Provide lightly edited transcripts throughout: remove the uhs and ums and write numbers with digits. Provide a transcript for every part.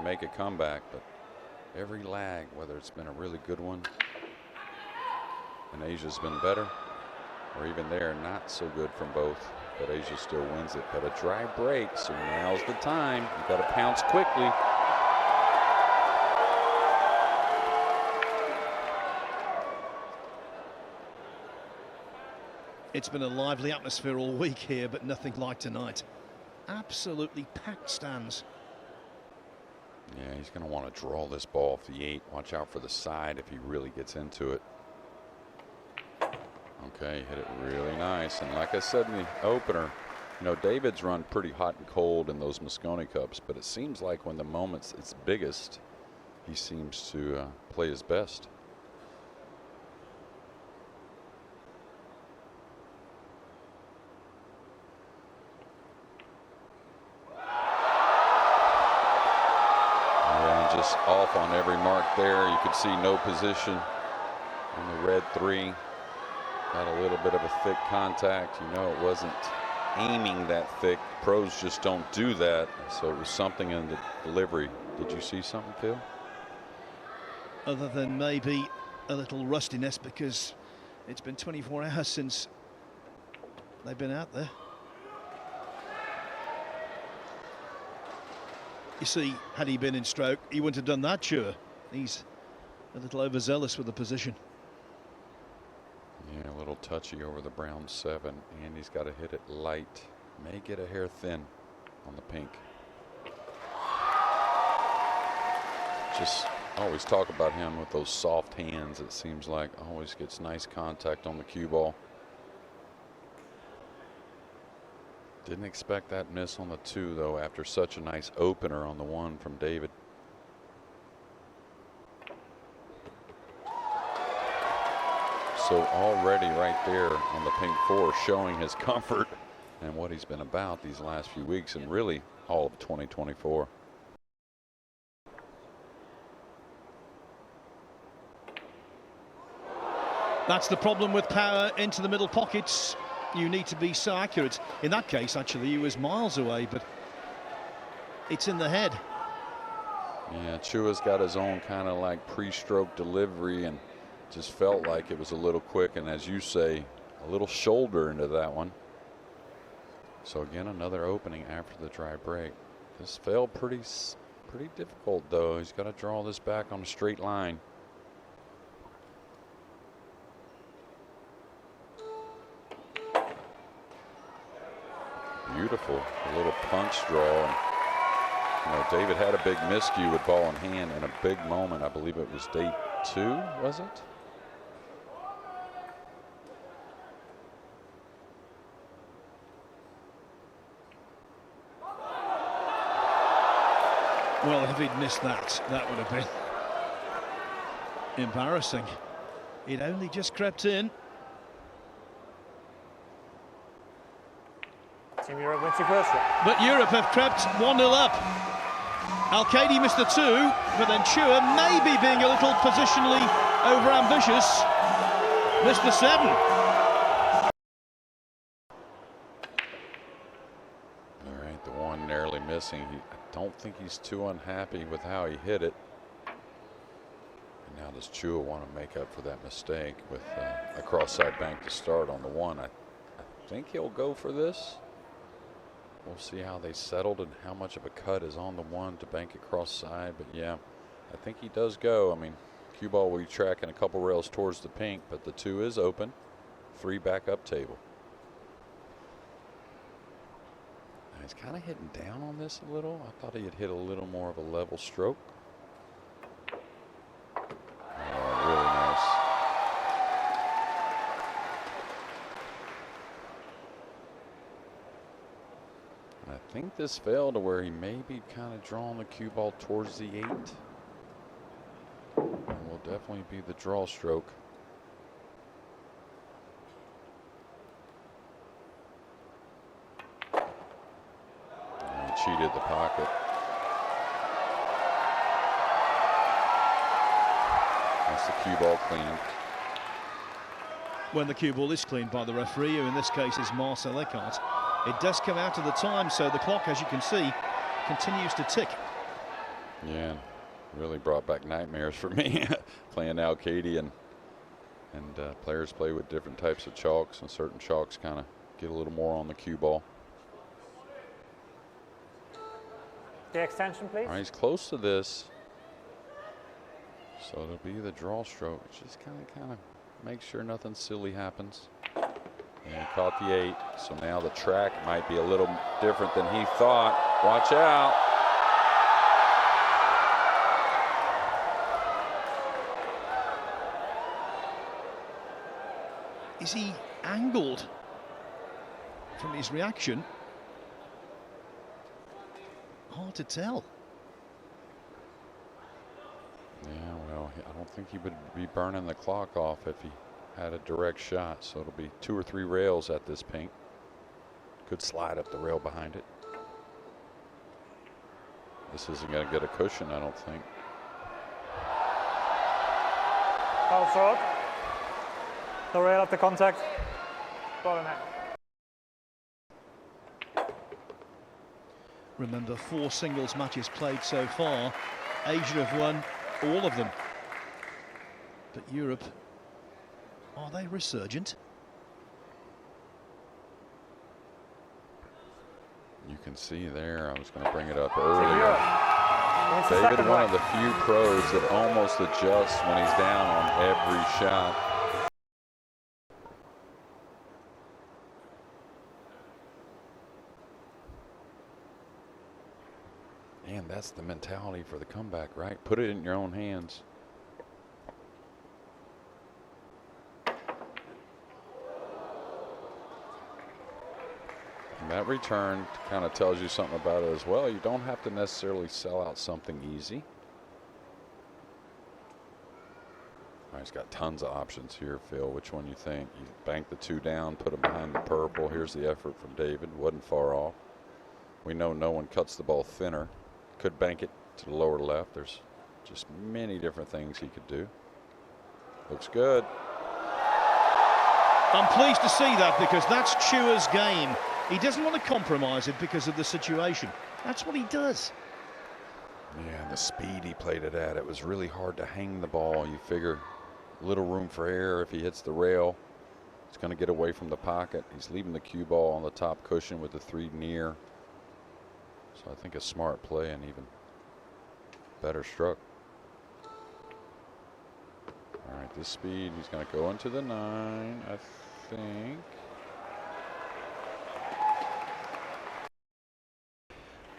make a comeback, but every lag, whether it's been a really good one and Asia's been better, or even there, not so good from both, but Asia still wins it. But a dry break, so now's the time. You got to pounce quickly. It's been a lively atmosphere all week here, but nothing like tonight. Absolutely packed stands. Yeah, he's going to want to draw this ball off the 8. Watch out for the side if he really gets into it. Okay, hit it really nice. And like I said in the opener, you know, David's run pretty hot and cold in those Moscone Cups, but it seems like when the moment's its biggest, he seems to play his best. Yeah, just off on every mark there. You could see no position on the red 3. Got a little bit of a thick contact. You know, it wasn't aiming that thick. Pros just don't do that. So it was something in the delivery. Did you see something, Phil? Other than maybe a little rustiness, because it's been 24 hours since they've been out there. You see, had he been in stroke, he wouldn't have done that, Chua. He's a little overzealous with the position. Yeah, a little touchy over the brown 7, and he's got to hit it light. May get a hair thin on the pink. Just always talk about him with those soft hands. It seems like always gets nice contact on the cue ball. Didn't expect that miss on the 2 though, after such a nice opener on the 1 from David. So already right there on the pink 4, showing his comfort and what he's been about these last few weeks, and really all of 2024. That's the problem with power into the middle pockets. You need to be so accurate. In that case, actually, he was miles away, but it's in the head. Yeah, Chua's got his own kind of like pre-stroke delivery, and just felt like it was a little quick, and as you say, a little shoulder into that one. So again, another opening after the dry break. This felt pretty difficult though. He's got to draw this back on a straight line. Beautiful, a little punch draw. And, you know, David had a big miscue with ball in hand and a big moment. I believe it was day 2, was it? Well, if he'd missed that, that would have been embarrassing. It only just crept in. Team Europe wins the first one. But Europe have crept 1-0 up. Alcaide missed the 2, but then Chua, maybe being a little positionally over-ambitious, missed the 7. All right, the 1 narrowly missing. I don't think he's too unhappy with how he hit it. And now does Chua want to make up for that mistake with a cross-side bank to start on the 1? I think he'll go for this. We'll see how they settled and how much of a cut is on the 1 to bank it cross side. But yeah, I think he does go. I mean, cue ball will be tracking a couple rails towards the pink, but the 2 is open. 3 back up table. Now he's kind of hitting down on this a little. I thought he had hit a little more of a level stroke. Oh, really nice. I think this fell to where he may be kind of drawing the cue ball towards the 8. And will definitely be the draw stroke. And he cheated the pocket. That's the cue ball cleaned. When the cue ball is cleaned by the referee, who in this case is Marcel Eckhardt, it does come out of the time, so the clock, as you can see, continues to tick. Yeah, really brought back nightmares for me playing Alcaide, and players play with different types of chalks, and certain chalks kind of get a little more on the cue ball. The extension, please. All right, he's close to this, so it'll be the draw stroke. Just kind of make sure nothing silly happens. And he caught the 8, so now the track might be a little different than he thought. Watch out. Is he angled from his reaction? Hard to tell. Yeah, well, I don't think he would be burning the clock off if he had a direct shot, so it'll be 2 or 3 rails at this pink. Could slide up the rail behind it. This isn't going to get a cushion, I don't think. Ball short. The rail at the contact. Ball in net. Remember, 4 singles matches played so far. Asia have won all of them. But Europe, are they resurgent? You can see there, I was going to bring it up earlier. David, one of the few pros that almost adjusts when he's down on every shot. And that's the mentality for the comeback, right? Put it in your own hands. And that return kind of tells you something about it as well. You don't have to necessarily sell out something easy. All right, he's got tons of options here, Phil. Which one you think? You bank the 2 down, put them behind the purple. Here's the effort from David. Wasn't far off. We know no one cuts the ball thinner. Could bank it to the lower left. There's just many different things he could do. Looks good. I'm pleased to see that, because that's Chua's game. He doesn't want to compromise it because of the situation. That's what he does. Yeah, and the speed he played it at, it was really hard to hang the ball. You figure little room for error if he hits the rail. It's going to get away from the pocket. He's leaving the cue ball on the top cushion with the 3 near. So I think a smart play and even better struck. All right, this speed, he's going to go into the 9, I think.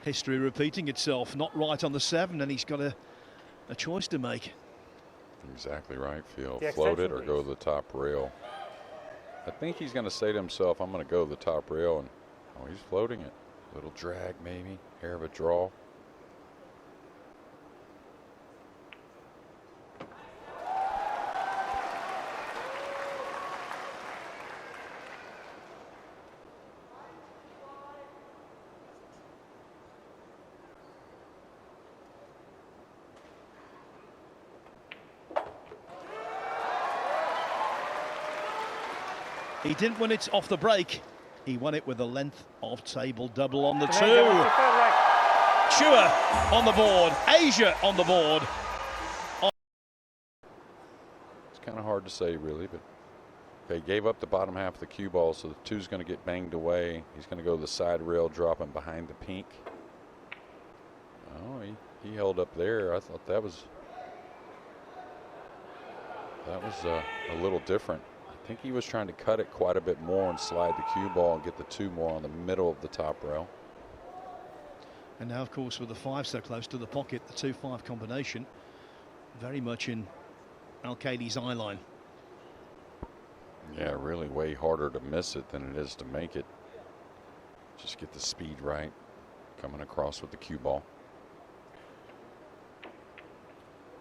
History repeating itself. Not right on the 7, and he's got a choice to make. Exactly right, Phil. The Float it extension, or go to the top rail. I think he's going to say to himself, I'm going to go to the top rail, and oh, he's floating it. Little drag maybe, hair of a draw. He didn't win it off the break. He won it with a length of table double on the 2. Chua on the board. Asia on the board. It's kind of hard to say, really, but okay, gave up the bottom half of the cue ball, so the 2's going to get banged away. He's going to go to the side rail, dropping behind the pink. Oh, he held up there. I thought that was a little different. I think he was trying to cut it quite a bit more and slide the cue ball and get the 2 more on the middle of the top rail. And now, of course, with the 5 so close to the pocket, the 2-5 combination very much in Alcaide's eye line. Yeah, really way harder to miss it than it is to make it. Just get the speed right, coming across with the cue ball.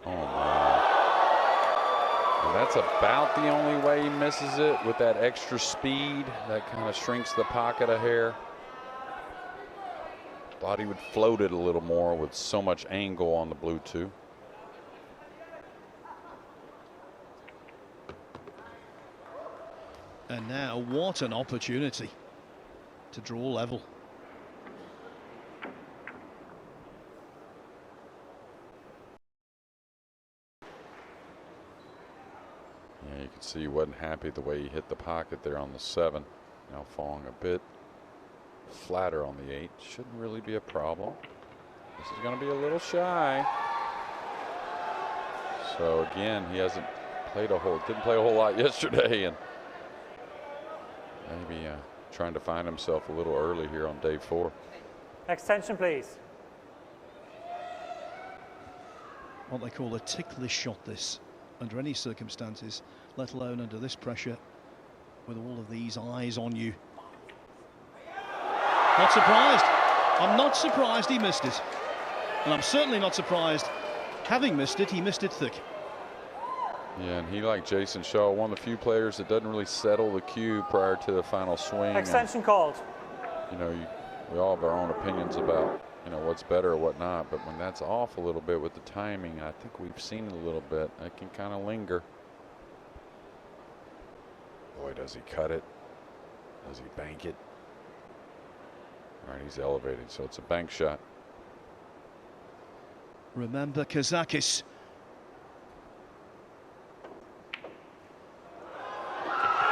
Oh, my. And that's about the only way he misses it, with that extra speed. That kind of shrinks the pocket a hair. Thought he would float it a little more with so much angle on the blue 2. And now, what an opportunity to draw level. can see he wasn't happy the way he hit the pocket there on the 7. Now falling a bit flatter on the 8. Shouldn't really be a problem. This is going to be a little shy. So again, he hasn't didn't play a whole lot yesterday, and maybe trying to find himself a little early here on day 4. Extension, please. What they call a ticklish shot, this, under any circumstances, let alone under this pressure, with all of these eyes on you. Not surprised. I'm not surprised he missed it. And I'm certainly not surprised, having missed it, he missed it thick. Yeah, and he, like Jason Shaw, one of the few players that doesn't really settle the cue prior to the final swing. Extension called. You know, we all have our own opinions about, you know, what's better or what not, but when that's off a little bit with the timing, I think we've seen it a little bit. It can kind of linger. Boy, does he cut it. Does he bank it? All right, he's elevating, so it's a bank shot. Remember Kazakis.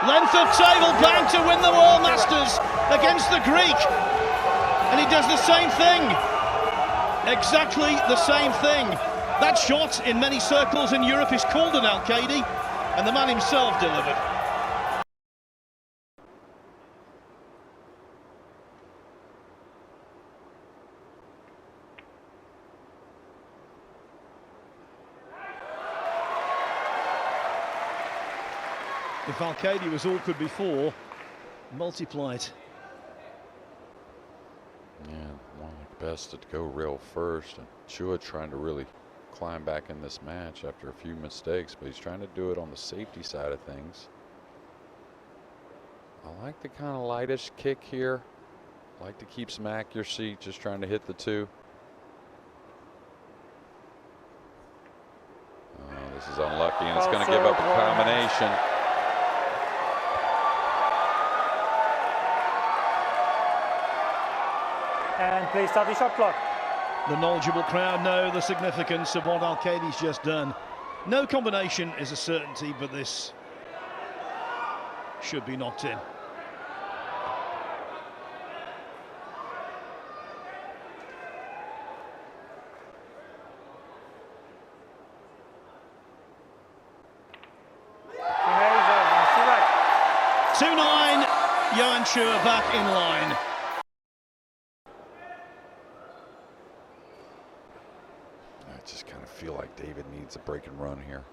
Length of table bank to win the World Masters against the Greek. And he does the same thing. Exactly the same thing. That shot in many circles in Europe is called an Alcaide, and the man himself delivered. If Alcaide was awkward before, multiply it. Yeah, one of the best to go real first. And Chua trying to really climb back in this match after a few mistakes, but he's trying to do it on the safety side of things. I like the kind of lightish kick here. Like to keep some accuracy, just trying to hit the 2. This is unlucky, and it's going to give up a combination. And please start the shot clock. The knowledgeable crowd know the significance of what Alcaide's just done. No combination is a certainty, but this should be knocked in. Behavior, 2-9, Johann Chua back in line. I just kind of feel like David needs a break and run here.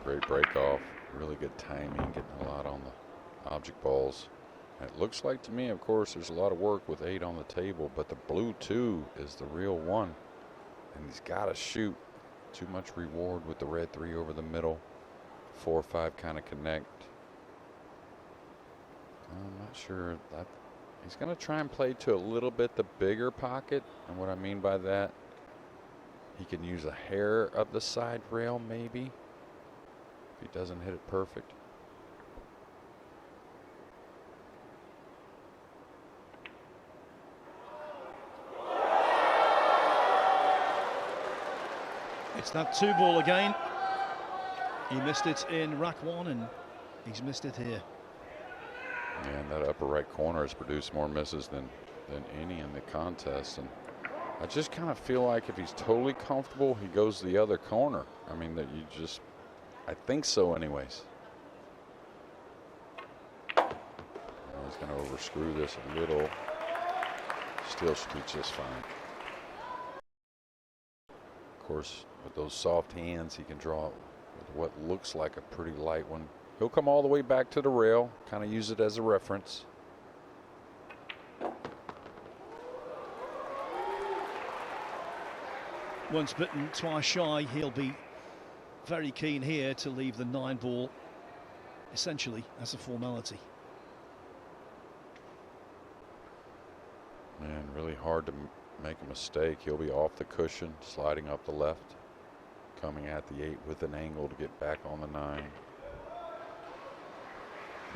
Great break off, really good timing, getting a lot on the object balls. It looks like to me, of course, there's a lot of work with 8 on the table, but the blue 2 is the real one, and he's got to shoot. Too much reward with the red 3 over the middle. 4 or 5 kind of connect. I'm not sure that he's going to try and play to a little bit the bigger pocket, and what I mean by that, he can use a hair of the side rail maybe. If he doesn't hit it perfect. It's that 2 ball again. He missed it in rack 1 and he's missed it here. And that upper right corner has produced more misses than any in the contest. And I just kind of feel like if he's totally comfortable, he goes the other corner. I mean, that you just, I think so anyways. He's going to overscrew this a little. Still should be just fine. Of course, with those soft hands, he can draw with what looks like a pretty light one. He'll come all the way back to the rail, kind of use it as a reference. Once bitten, twice shy. He'll be very keen here to leave the 9 ball essentially as a formality. Man, really hard to make a mistake. He'll be off the cushion, sliding up the left, coming at the 8 with an angle to get back on the 9.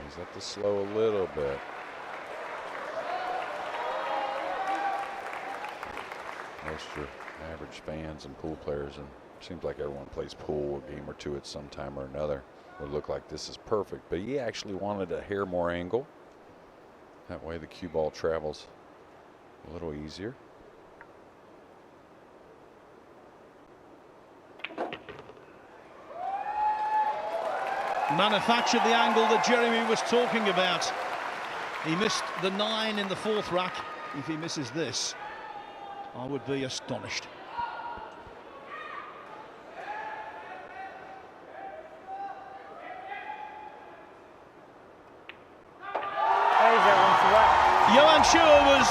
He's at the slow a little bit. Most your average fans and pool players, and it seems like everyone plays pool a game or two at some time or another, would look like this is perfect. But he actually wanted a hair more angle. That way the cue ball travels a little easier. Manufactured the angle that Jeremy was talking about. He missed the 9 in the 4th rack. If he misses this, I would be astonished. Johann Chua was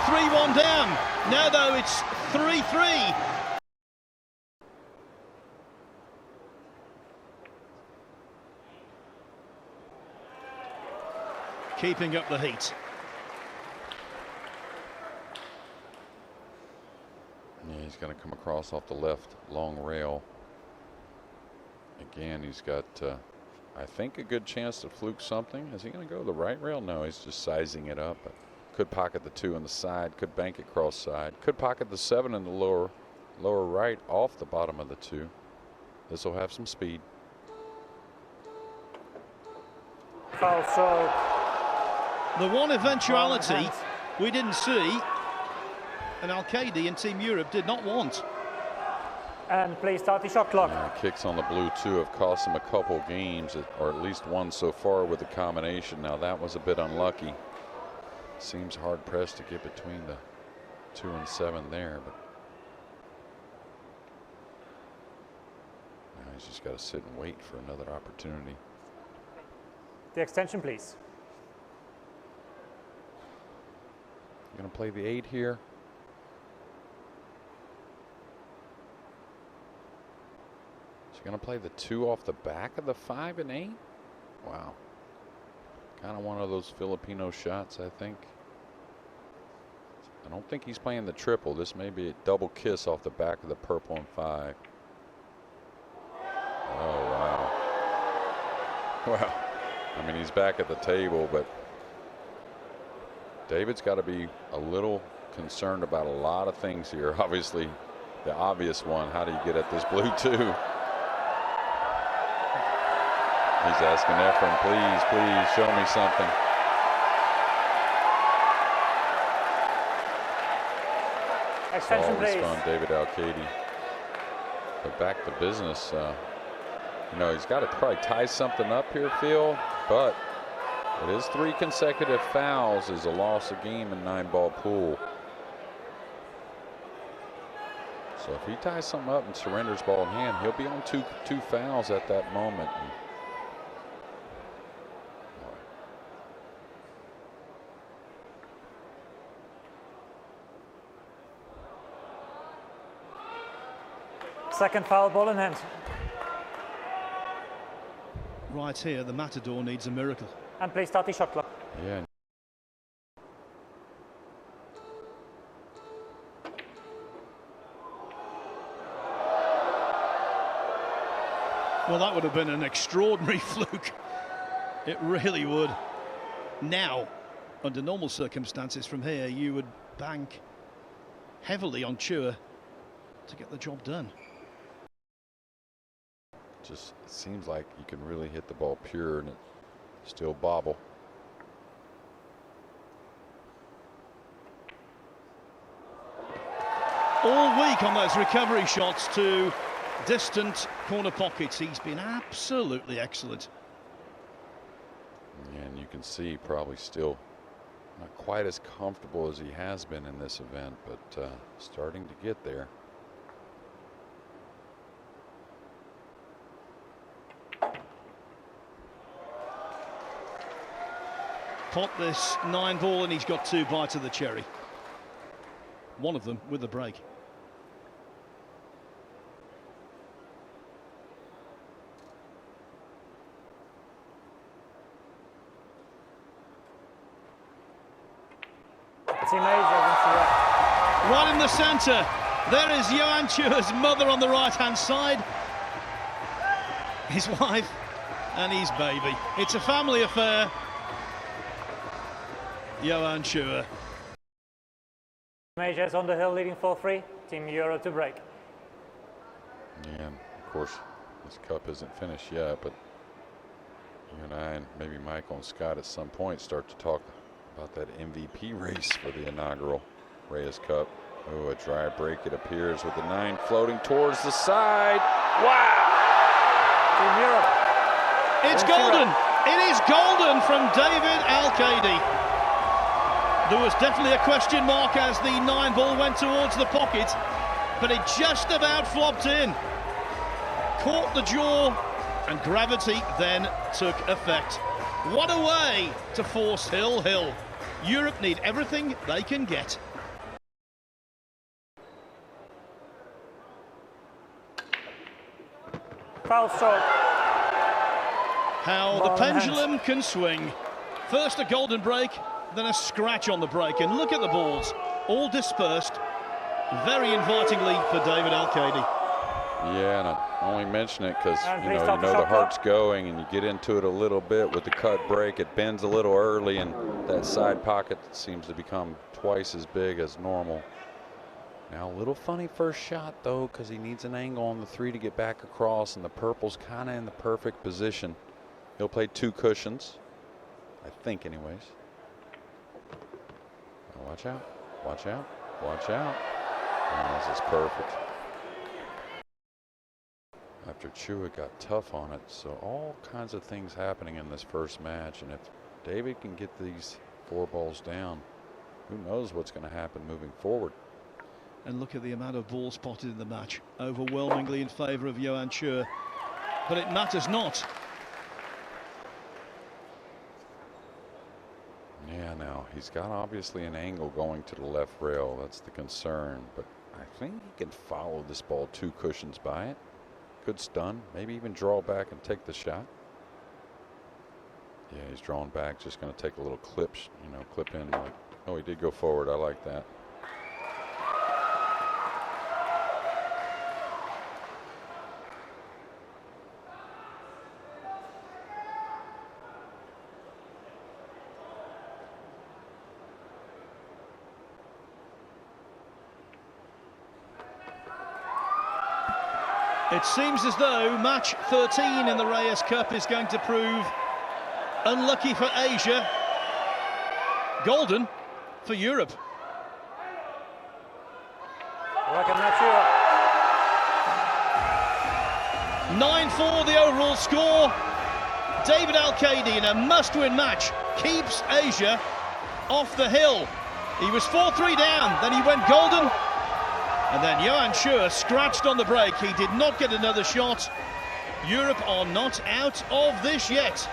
3-1 down. Now though it's 3-3. Keeping up the heat. Yeah, he's going to come across off the left long rail. Again, he's got, I think, a good chance to fluke something. Is he going to go the right rail? No, he's just sizing it up. Could pocket the 2 on the side. Could bank it cross side. Could pocket the 7 in the lower right off the bottom of the 2. This will have some speed. Foul throw. The one eventuality we didn't see, and Alcaide and Team Europe did not want. And please start the shot clock. Kicks on the blue too have cost him a couple games, or at least one so far with the combination. Now that was a bit unlucky. Seems hard pressed to get between the 2 and 7 there, but now he's just got to sit and wait for another opportunity. The extension, please. Going to play the 8 here. Is he going to play the 2 off the back of the 5 and 8? Wow. Kind of one of those Filipino shots, I think. I don't think he's playing the triple. This may be a double kiss off the back of the purple and 5. Oh, wow. Well, I mean, he's back at the table, but David's got to be a little concerned about a lot of things here. Obviously, the obvious one, how do you get at this blue 2? He's asking Efren, please show me something. Extension, always please. fun, David Alcaide. But back to business. You know, he's got to probably tie something up here, Phil, but it is 3 consecutive fouls is a loss of game in 9-ball pool. So if he ties something up and surrenders ball in hand, he'll be on two fouls at that moment. Second foul, ball in hand. Right here, the Matador needs a miracle. And please start the shot clock. Yeah. Well, that would have been an extraordinary fluke. It really would. Now, under normal circumstances from here, you would bank heavily on Chua to get the job done. Just seems like you can really hit the ball pure and it still bobble. All week on those recovery shots to distant corner pockets, he's been absolutely excellent. And you can see probably still not quite as comfortable as he has been in this event, but starting to get there. Pot this 9-ball and he's got 2 bites of the cherry. One of them with the break. It's amazing. Right in the centre. There is Johann Chua's mother on the right-hand side. His wife and his baby. It's a family affair. Johann Chua. Majors on the hill leading 4-3. Team Europe to break. Yeah, of course, this cup isn't finished yet, but you and I and maybe Michael and Scott at some point start to talk about that MVP race for the inaugural Reyes Cup. Oh, a dry break it appears with the 9 floating towards the side. Wow! Team Europe. It's golden. It is golden from David Alcaide. There was definitely a question mark as the 9-ball went towards the pocket, but it just about flopped in. Caught the jaw, and gravity then took effect. What a way to force Hill. Europe need everything they can get. Foul stroke. How the pendulum can swing. First a golden break, then a scratch on the break, and look at the balls, all dispersed very invitingly for David Alcaide. Yeah, and I only mention it because you know the heart's going, and you get into it a little bit with the cut break. It bends a little early, and that side pocket seems to become twice as big as normal. Now a little funny first shot though, because he needs an angle on the 3 to get back across, and the purple's kind of in the perfect position. He'll play 2 cushions, I think, anyways. Now watch out! Watch out! Watch out! Oh, this is perfect. After Chua got tough on it, so all kinds of things happening in this first match, and if David can get these 4 balls down, who knows what's going to happen moving forward. And look at the amount of balls spotted in the match, overwhelmingly in favour of Johann Chua, but it matters not. Yeah, now he's got obviously an angle going to the left rail. That's the concern, but I think he can follow this ball 2 cushions by it. Good stun, maybe even draw back and take the shot. Yeah, he's drawn back, just going to take a little clip, clip in. Oh, he did go forward. I like that. It seems as though match 13 in the Reyes Cup is going to prove unlucky for Asia, golden for Europe. 9-4 the overall score. David Alcaide in a must-win match keeps Asia off the hill. He was 4-3 down, then he went golden. And then Johann Chua scratched on the break. He did not get another shot. Europe are not out of this yet.